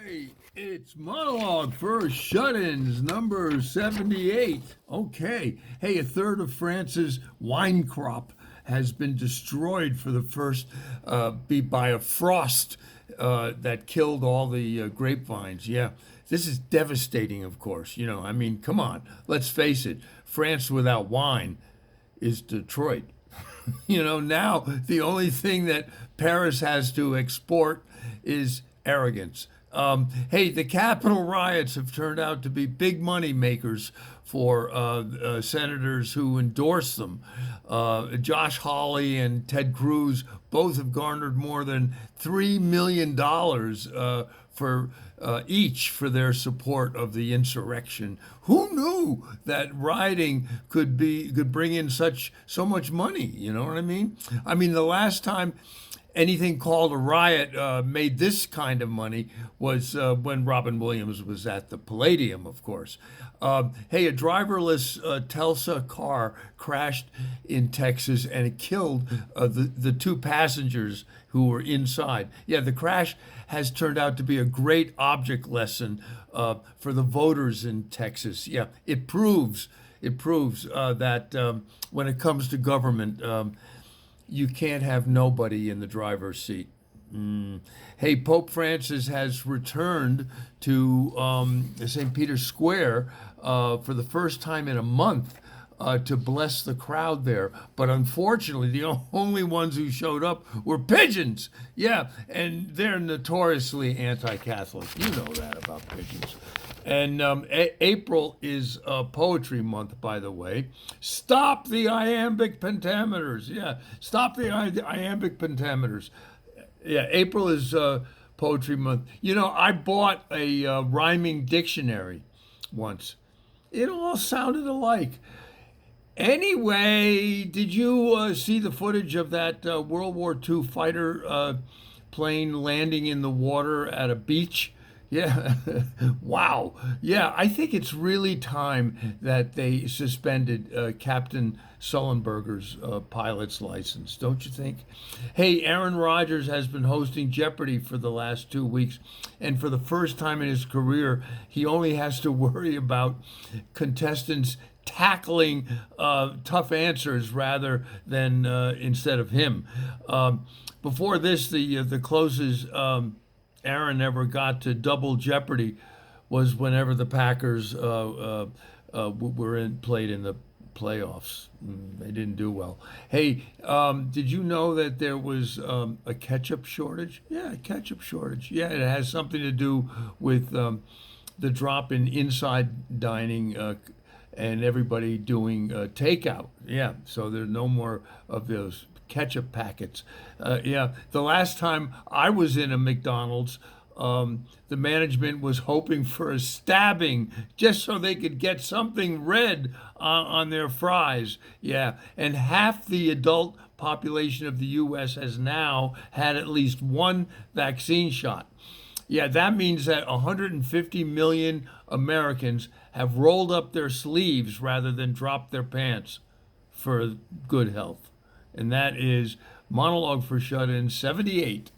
Hey, it's Monologue for Shut-Ins, number 78. Okay. Hey, a third of France's wine crop has been destroyed for the first by a frost that killed all the grapevines. Yeah, this is devastating, of course. I mean, come on, let's face it. France without wine is Detroit. Now the only thing that Paris has to export is arrogance. Hey, the Capitol riots have turned out to be big money makers for senators who endorse them. Josh Hawley and Ted Cruz both have garnered more than $3 million for each for their support of the insurrection. Who knew that rioting could bring in so much money? You know what I mean? I mean, the last time anything called a riot made this kind of money was when Robin Williams was at the Palladium, of course. Hey, a driverless Telsa car crashed in Texas and it killed the two passengers who were inside. Yeah, the crash has turned out to be a great object lesson for the voters in Texas. Yeah, it proves that when it comes to government, you can't have nobody in the driver's seat. Hey, Pope Francis has returned to St. Peter's Square for the first time in a month to bless the crowd there. But unfortunately, the only ones who showed up were pigeons. Yeah, and they're notoriously anti-Catholic. You know that about pigeons. And April is Poetry Month, by the way. Stop the iambic pentameters. Yeah, stop the iambic pentameters. Yeah, April is Poetry Month. I bought a rhyming dictionary once. It all sounded alike. Anyway, did you see the footage of that World War II fighter plane landing in the water at a beach? Yeah. Wow. Yeah, I think it's really time that they suspended Captain Sullenberger's pilot's license, don't you think? Hey, Aaron Rodgers has been hosting Jeopardy for the last 2 weeks, and for the first time in his career, he only has to worry about contestants tackling tough answers rather than instead of him. Before this, the closest Aaron ever got to double jeopardy was whenever the Packers played in the playoffs. They didn't do well. Hey, did you know that there was a ketchup shortage? Yeah, a ketchup shortage. Yeah, it has something to do with the drop in inside dining and everybody doing takeout. Yeah, so there's no more of those ketchup packets. Yeah, the last time I was in a McDonald's, the management was hoping for a stabbing just so they could get something red on their fries. Yeah, and half the adult population of the U.S. has now had at least one vaccine shot. Yeah, that means that 150 million Americans have rolled up their sleeves rather than dropped their pants for good health. And that is Monologue for Shut-In 78.